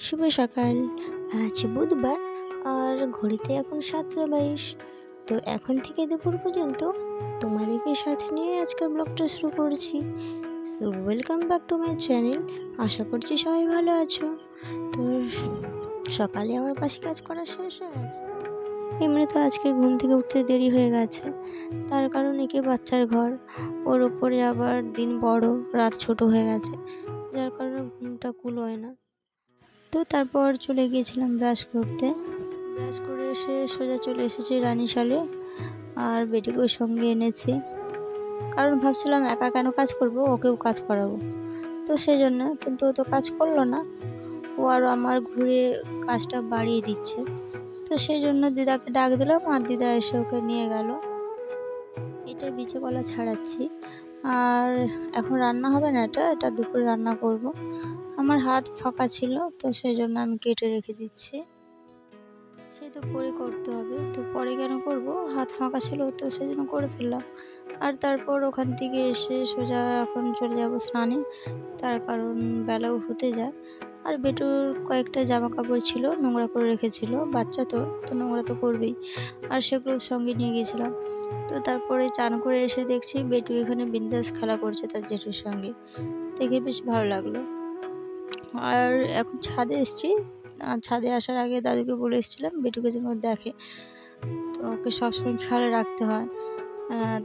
শুভ সকাল। আজ বুধবার আর ঘড়িতে এখন ৭টা ২২। তো এখন থেকে দুপুর পর্যন্ত তোমাদেরকে সাথে নিয়ে আজকের ব্লগটা শুরু করছি। So welcome back to my channel. আশা করছি সবাই ভালো আছো। তো সকালে আমার বাসি কাজ করা শেষ হয়ে গেছে। এমনি তো আজকে ঘুম থেকে উঠতে দেরি হয়ে গেছে, তার কারণ একে বাচ্চার ঘর, ওর ওপরে আবার দিন বড়, রাত ছোট হয়ে গেছে, যার কারণে ঘুমটা কুলোয় না। তো তারপর চলে গিয়েছিলাম ব্রাশ করতে। ব্রাশ করে এসে সোজা চলে এসেছি রানীশালে, আর বেটিকেও সঙ্গে এনেছি, কারণ ভাবছিলাম একা কেন কাজ করব, ওকেও কাজ করাবো। তো সেই জন্য, কিন্তু ও তো কাজ করলো না, ও আরও আমার ঘুরে কাজটা বাড়িয়ে দিচ্ছে। তো সেই জন্য দিদাকে ডাক দিলাম, আর দিদা এসে ওকে নিয়ে গেল। এটা বিচে কলা ছাড়াচ্ছি, আর এখন রান্না হবে না, এটা দুপুরে রান্না করব। আমার হাত ফাঁকা ছিল, তো সেই জন্য আমি কেটে রেখে দিচ্ছি। সে তো পরে করতে হবে, তো পরে কেন করব, হাত ফাঁকা ছিল তো সেই জন্য করে ফেললাম। আর তারপর ওখান থেকে এসে সোজা এখন চলে যাব স্নানে, তার কারণ বেলাও হতে যায়। আর বেটুর কয়েকটা জামা কাপড় ছিল, নোংরা করে রেখেছিল, বাচ্চা তো তো নোংরা তো করবেই, আর সেগুলো সঙ্গে নিয়ে গেছিলাম। তো তারপরে চান করে এসে দেখছি বেটু এখানে বিন্দাস খেলা করছে তার জেঠুর সঙ্গে, দেখে বেশ ভালো লাগলো। আর এখন ছাদে এসেছি। আর ছাদে আসার আগে দাদুকে বলে এসেছিলাম বেটুকে যেন দেখে, তো ওকে সবসময় খেয়াল রাখতে হয়।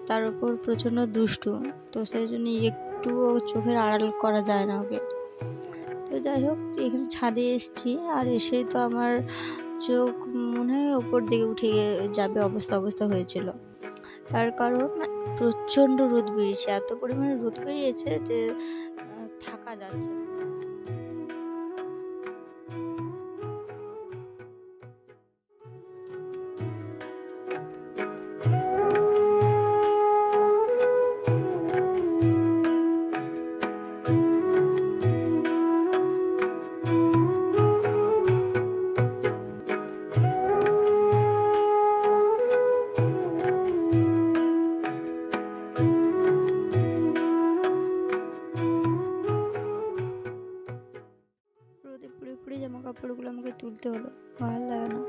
তার উপর প্রচণ্ড দুষ্টু, তো সেই জন্য একটুও চোখের আড়াল করা যায় না ওকে। তো যাই হোক, এখানে ছাদে এসেছি, আর এসে তো আমার চোখ মনে হয় ওপর দিকে উঠে যাবে অবস্থা অবস্থা হয়েছিল। তার কারণ প্রচণ্ড রোদ বেরিয়েছে, এত পরিমাণে রোদ বেরিয়েছে যে থাকা যাচ্ছে না। রোদে পুড়ে পুড়ে জামা কাপড়গুলো আমাকে তুলতে হলো, ভালো লাগে না।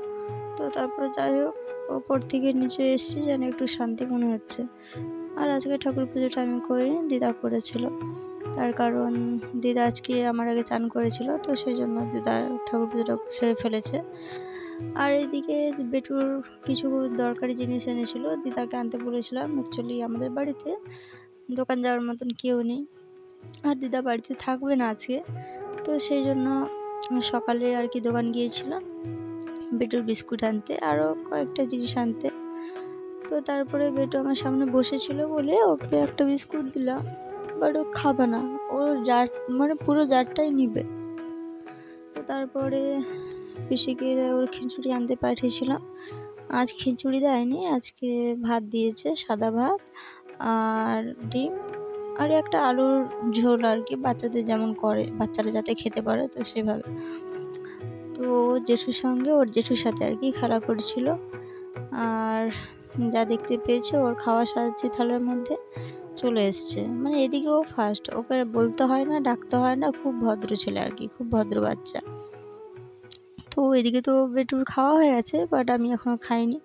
তো তারপরে যাই হোক, ওপর থেকে নিচে এসেছি যেন একটু শান্তি মনে হচ্ছে। আর আজকে ঠাকুর পুজোটা আমি করিনি, দিদা করেছিল। তার কারণ দিদা আজকে আমার আগে চান করেছিল, তো সেই জন্য দিদা ঠাকুর পুজোটা সেরে ফেলেছে। আর এইদিকে বেটুর কিছু দরকারি জিনিস এনেছিল, দিদাকে আনতে বলেছিলাম। অ্যাকচুয়ালি আমাদের বাড়িতে দোকান যাওয়ার মতন কেউ নেই, আর দিদা বাড়িতে থাকবে না আজকে। তো সেই জন্য সকালে আর কি দোকান গিয়েছিলাম বেটুর বিস্কুট আনতে, আরও কয়েকটা জিনিস আনতে। তো তারপরে বেটু আমার সামনে বসেছিল বলে ওকে একটা বিস্কুট দিলাম, বাট ও খাবে না, ও জার মানে পুরো জারটাই নিবে। তো তারপরে পিসিকে ওর খিচুড়ি আনতে পাঠিয়েছিলাম। আজ খিচুড়ি দেয়নি, আজকে ভাত দিয়েছে, সাদা ভাত আর ডিম, আর একটা আলুর ঝোল আর কি, বাচ্চাদের যেমন করে, বাচ্চারা যাতে খেতে পারে তো সেভাবে। তো জেঠুর সঙ্গে, ওর জেঠুর সাথে আর কি খেলা করছিল, আর যা দেখতে পেয়েছে ওর খাওয়া সাজাচ্ছে থালার মধ্যে, চলে এসছে। মানে এদিকে ও ফার্স্ট, ওকে বলতে হয় না, ডাকতে হয় না, খুব ভদ্র ছেলে আর কি, খুব ভদ্র বাচ্চা। তো এদিকে তো বেটুর খাওয়া হয়ে গেছে, বাট আমি এখনও খাইনি।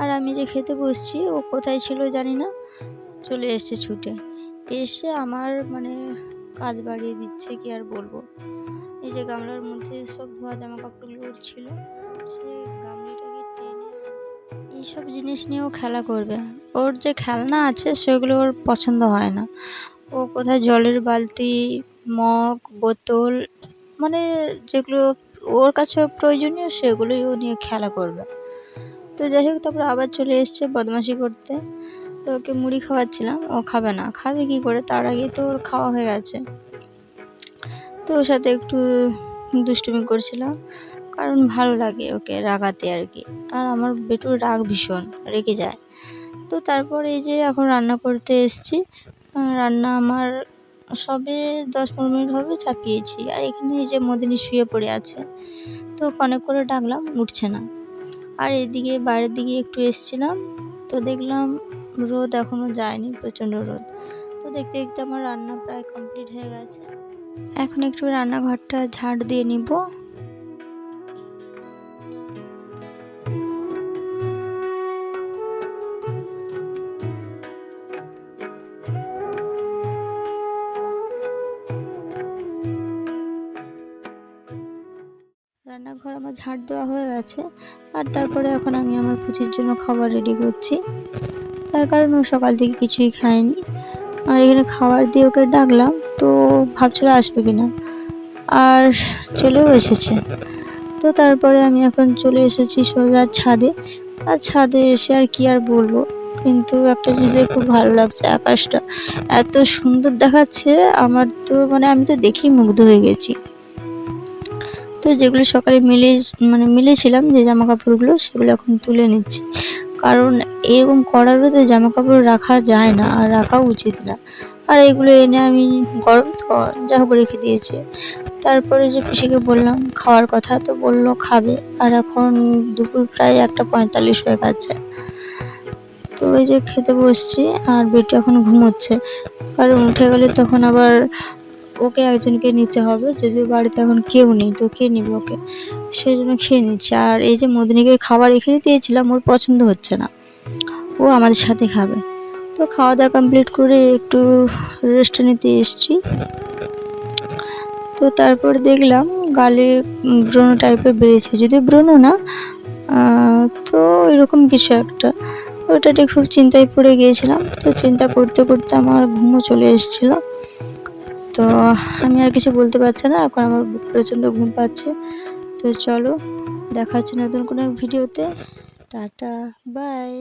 আর আমি যে খেতে বসছি, ও কোথায় ছিল জানি না, চলে এসছে ছুটে এসে আমার মানে কাজ বাড়িয়ে দিচ্ছে, কি আর বলবো। এই যে গামলার মধ্যে সব ধোয়া জামা কাপড়গুলো ছিল, সে গামলিটাকে টেনে এইসব জিনিস নিয়েও খেলা করবে। ওর যে খেলনা আছে সেগুলো ওর পছন্দ হয় না। ও কোথায় জলের বালতি, মগ, বোতল, মানে যেগুলো ওর কাছে প্রয়োজনীয় সেগুলোই ও নিয়ে খেলা করবে। তো যাই হোক, তারপর আবার চলে এসছে বদমাশি করতে। তো ওকে মুড়ি খাওয়াচ্ছিলাম, ও খাবে না, খাবে কি করে, তার আগেই তো ওর খাওয়া হয়ে গেছে। তো ওর সাথে একটু দুষ্টুমি করছিলাম, কারণ ভালো লাগে ওকে রাগাতে আর কি। আর আমার বেটুর রাগ ভীষণ, রেগে যায়। তো তারপর এই যে এখন রান্না করতে এসছি। রান্না আমার সবে 10-15 মিনিট হবে চাপিয়েছি, আর এখানে এই যে মদিনী শুয়ে পড়ে আছে, তো অনেক করে ডাকলাম, উঠছে না। আর এদিকে বাইরের দিকে একটু এসছিলাম, তো দেখলাম রোদ এখনও যায়নি, প্রচণ্ড রোদ। তো দেখতে দেখতে আমার রান্না প্রায় কমপ্লিট হয়ে গেছে। এখন একটু রান্নাঘরটা ঝাড় দিয়ে নিব। আমার ঝাড় দেওয়া হয়ে গেছে। আর তারপরে এখন আমি আমার পুচির জন্য খাবার রেডি করছি, তার কারণ ও সকাল থেকে কিছুই খায়নি। আর এখানে খাবার দিয়ে ওকে ডাকলাম, তো ভাবছিল আসবে কিনা, আর চলেও এসেছে। তো তারপরে আমি এখন চলে এসেছি সোজা ছাদে। আর ছাদে এসে আর কি আর বলবো, কিন্তু একটা জিনিস দেখে খুব ভালো লাগছে, আকাশটা এত সুন্দর দেখাচ্ছে। আমার তো মানে আমি তো দেখেই মুগ্ধ হয়ে গেছি। তো যেগুলো সকালে মিলেছিলাম যে জামা কাপড়গুলো, সেগুলো এখন তুলে নিচ্ছি, কারণ এরকম কড়া রোদে জামা কাপড় রাখা যায় না আর রাখাও উচিত না। আর এগুলো এনে আমি গরম তো যা হোক রেখে দিয়েছি। তারপরে যে পিসিকে বললাম খাওয়ার কথা, তো বললো খাবে। আর এখন দুপুর প্রায় 1:45 হয়ে গেছে। তো ওই যে খেতে বসছি, আর বেটু এখন ঘুমোচ্ছে, কারণ উঠে গেলে তখন আবার ওকে একজনকে নিতে হবে, যদিও বাড়িতে এখন কেউ নেই, তো কে নিবে ওকে, সেই জন্য খেয়ে নিচ্ছে। আর এই যে মদিনীকে খাবার এখানে দিয়েছিলাম, ওর পছন্দ হচ্ছে না, ও আমাদের সাথে খাবে। তো খাওয়া দাওয়া কমপ্লিট করে একটু রেস্ট নিতে এসছি। তো তারপর দেখলাম গালে ব্রণ টাইপের বেরিয়েছে, যদিও ব্রণ না, তো এরকম কিছু একটা। ওটা নিয়ে খুব চিন্তায় পড়ে গিয়েছিলাম। তো চিন্তা করতে করতে আমার ঘুমও চলে এসেছিলো। তো আমি আর কিছু বলতে পারছি না, এখন আমার প্রচণ্ড ঘুম পাচ্ছে। তো চলো, দেখা হচ্ছে নতুন কোনো ভিডিওতে। Tata, by.